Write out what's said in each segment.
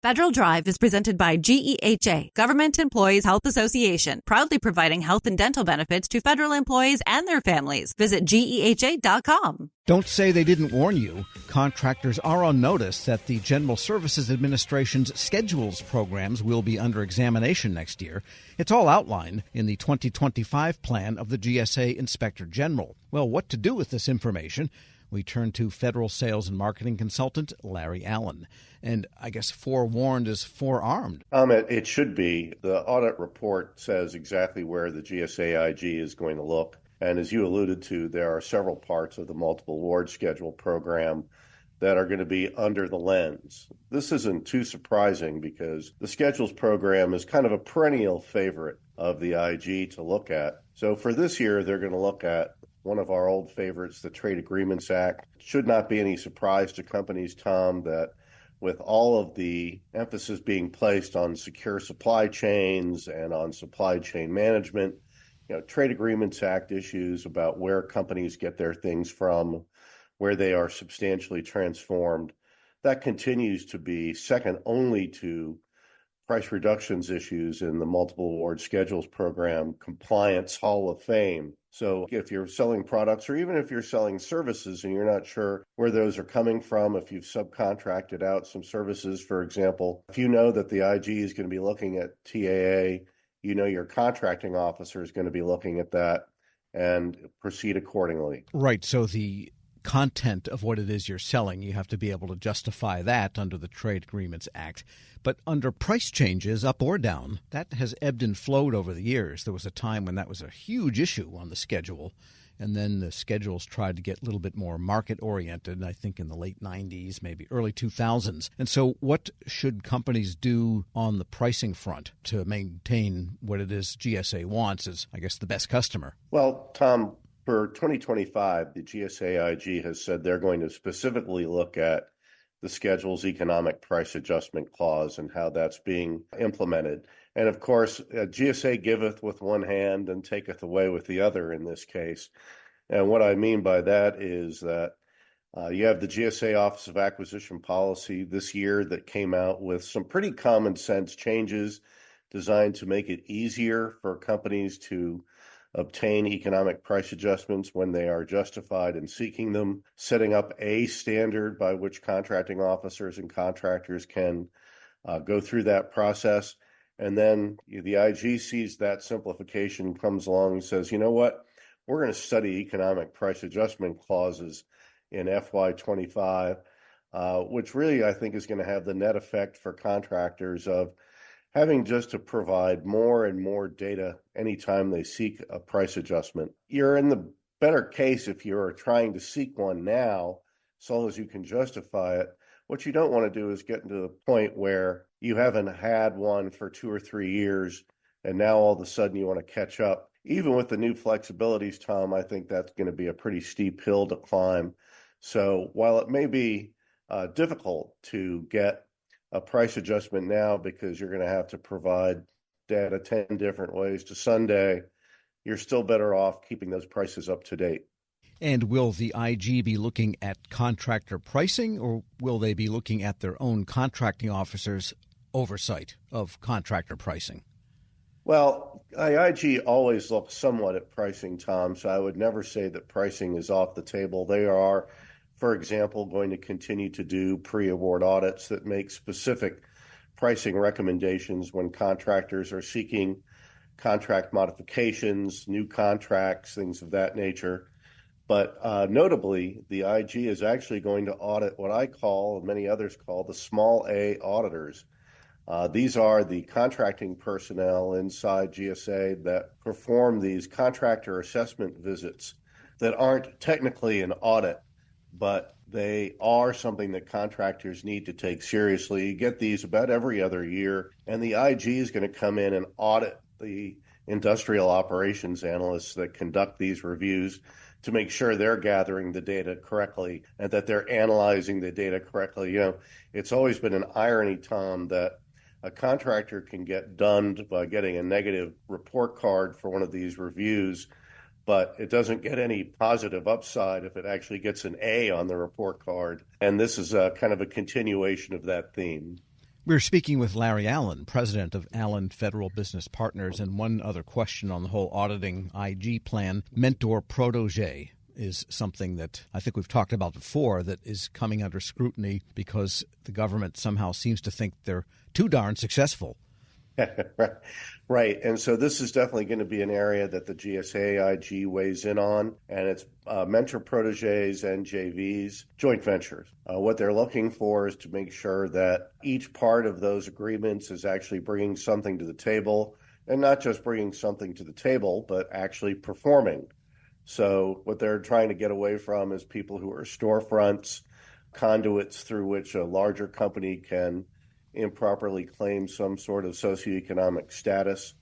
Federal Drive is presented by GEHA, Government Employees Health Association, proudly providing health and dental benefits to federal employees and their families. Visit GEHA.com. Don't say they didn't warn you. Contractors are on notice that the General Services Administration's schedules programs will be under examination next year. It's all outlined in the 2025 plan of the GSA Inspector General. Well, what to do with this information? We turn to federal sales and marketing consultant Larry Allen. And I guess forewarned is forearmed. It should be. The audit report says exactly where the GSAIG is going to look. And as you alluded to, there are several parts of the multiple award schedule program that are going to be under the lens. This isn't too surprising because the schedules program is kind of a perennial favorite of the IG to look at. So for this year, they're going to look at one of our old favorites, the Trade Agreements Act. It should not be any surprise to companies, Tom, that with all of the emphasis being placed on secure supply chains and on supply chain management, Trade Agreements Act issues about where companies get their things from, where they are substantially transformed, that continues to be second only to price reductions issues in the multiple award schedules program compliance hall of fame. So if you're selling products or even if you're selling services and you're not sure where those are coming from, if you've subcontracted out some services, for example, if you know that the IG is going to be looking at TAA, your contracting officer is going to be looking at that and proceed accordingly. Right. So the content of what it is you're selling, you have to be able to justify that under the Trade Agreements Act. But under price changes, up or down, that has ebbed and flowed over the years. There was a time when that was a huge issue on the schedule. And then the schedules tried to get a little bit more market-oriented, I think in the late 90s, maybe early 2000s. And so what should companies do on the pricing front to maintain what it is GSA wants as, I guess, the best customer? Well, Tom, for 2025, the GSAIG has said they're going to specifically look at the schedule's economic price adjustment clause and how that's being implemented. And of course, GSA giveth with one hand and taketh away with the other in this case. And what I mean by that is that you have the GSA Office of Acquisition Policy this year that came out with some pretty common sense changes designed to make it easier for companies to obtain economic price adjustments when they are justified in seeking them, setting up a standard by which contracting officers and contractors can go through that process. And then the IG sees that simplification, comes along and says, you know what, we're going to study economic price adjustment clauses in FY25, which really I think is going to have the net effect for contractors of having just to provide more and more data anytime they seek a price adjustment. You're in the better case if you're trying to seek one now, as long as you can justify it. What you don't want to do is get into the point where you haven't had one for 2 or 3 years, and now all of a sudden you want to catch up. Even with the new flexibilities, Tom, I think that's going to be a pretty steep hill to climb. So while it may be difficult to get a price adjustment now because you're going to have to provide data 10 different ways to Sunday, you're still better off keeping those prices up to date. And will the IG be looking at contractor pricing, or will they be looking at their own contracting officers' oversight of contractor pricing? Well, IG always looks somewhat at pricing, Tom, so I would never say that pricing is off the table. They are, for example, going to continue to do pre-award audits that make specific pricing recommendations when contractors are seeking contract modifications, new contracts, things of that nature. But notably, the IG is actually going to audit what I call, and many others call, the small A auditors. These are the contracting personnel inside GSA that perform these contractor assessment visits that aren't technically an audit, but they are something that contractors need to take seriously. You get these about every other year, and the IG is going to come in and audit the industrial operations analysts that conduct these reviews to make sure they're gathering the data correctly and that they're analyzing the data correctly. It's always been an irony, Tom, that a contractor can get dunned by getting a negative report card for one of these reviews, but it doesn't get any positive upside if it actually gets an A on the report card. And this is kind of a continuation of that theme. We're speaking with Larry Allen, president of Allen Federal Business Partners. And one other question on the whole auditing IG plan, mentor-protege is something that I think we've talked about before that is coming under scrutiny because the government somehow seems to think they're too darn successful. Right. And so this is definitely going to be an area that the GSAIG weighs in on, and it's mentor proteges and JVs, joint ventures. What they're looking for is to make sure that each part of those agreements is actually bringing something to the table, and not just bringing something to the table, but actually performing. So what they're trying to get away from is people who are storefronts, conduits through which a larger company can improperly claim some sort of socioeconomic status.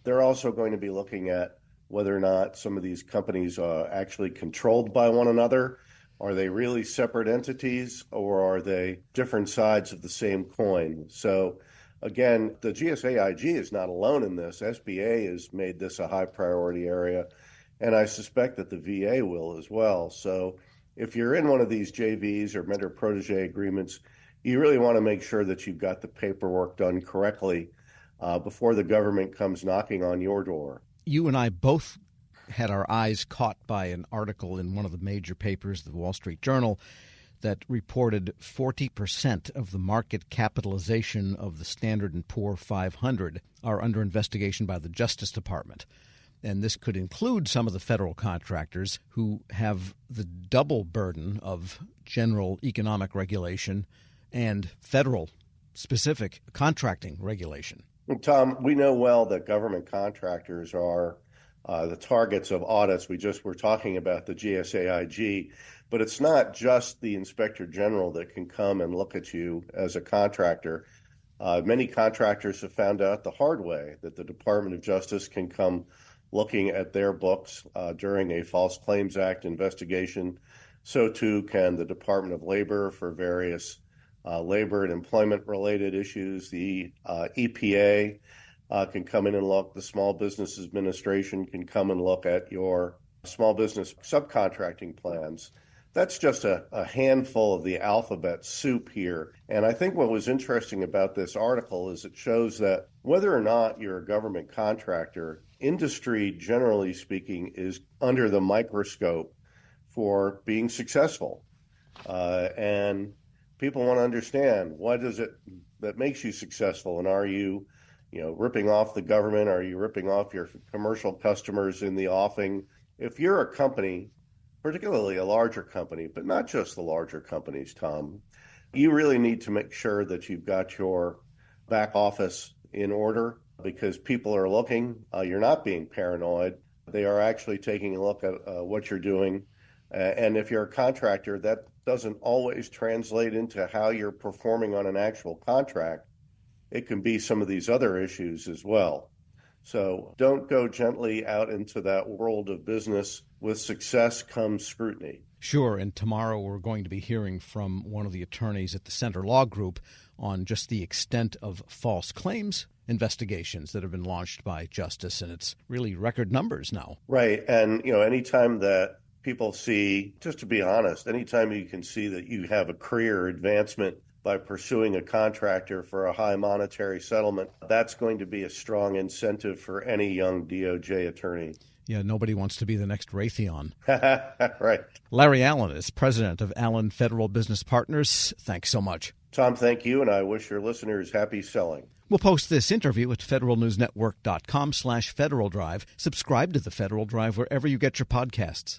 They're also going to be looking at whether or not some of these companies are actually controlled by one another. Are they really separate entities, or are they different sides of the same coin? So again, the GSAIG is not alone in this. SBA has made this a high priority area, and I suspect that the VA will as well. So if you're in one of these JVs or mentor-protege agreements, you really want to make sure that you've got the paperwork done correctly before the government comes knocking on your door. You and I both had our eyes caught by an article in one of the major papers, the Wall Street Journal, that reported 40% of the market capitalization of the Standard & Poor 500 are under investigation by the Justice Department. And this could include some of the federal contractors who have the double burden of general economic regulation and federal-specific contracting regulation. Tom, we know well that government contractors are the targets of audits. We just were talking about the GSAIG, but it's not just the Inspector General that can come and look at you as a contractor. Many contractors have found out the hard way that the Department of Justice can come looking at their books during a False Claims Act investigation. So too can the Department of Labor for various labor and employment-related issues. The EPA can come in and look. The Small Business Administration can come and look at your small business subcontracting plans. That's just a handful of the alphabet soup here. And I think what was interesting about this article is it shows that whether or not you're a government contractor, industry, generally speaking, is under the microscope for being successful. And people want to understand, what is it that makes you successful? And are you ripping off the government? Are you ripping off your commercial customers in the offing? If you're a company, particularly a larger company, but not just the larger companies, Tom, you really need to make sure that you've got your back office in order, because people are looking. You're not being paranoid. They are actually taking a look at what you're doing. And if you're a contractor, that doesn't always translate into how you're performing on an actual contract. It can be some of these other issues as well. So don't go gently out into that world of business. With success comes scrutiny. Sure, and tomorrow we're going to be hearing from one of the attorneys at the Center Law Group on just the extent of false claims investigations that have been launched by Justice, and it's really record numbers now. Right, and anytime that people see, just to be honest, anytime you can see that you have a career advancement by pursuing a contractor for a high monetary settlement, that's going to be a strong incentive for any young DOJ attorney. Yeah, nobody wants to be the next Raytheon. Right. Larry Allen is president of Allen Federal Business Partners. Thanks so much. Tom, thank you, and I wish your listeners happy selling. We'll post this interview at federalnewsnetwork.com/Federal Drive. Subscribe to the Federal Drive wherever you get your podcasts.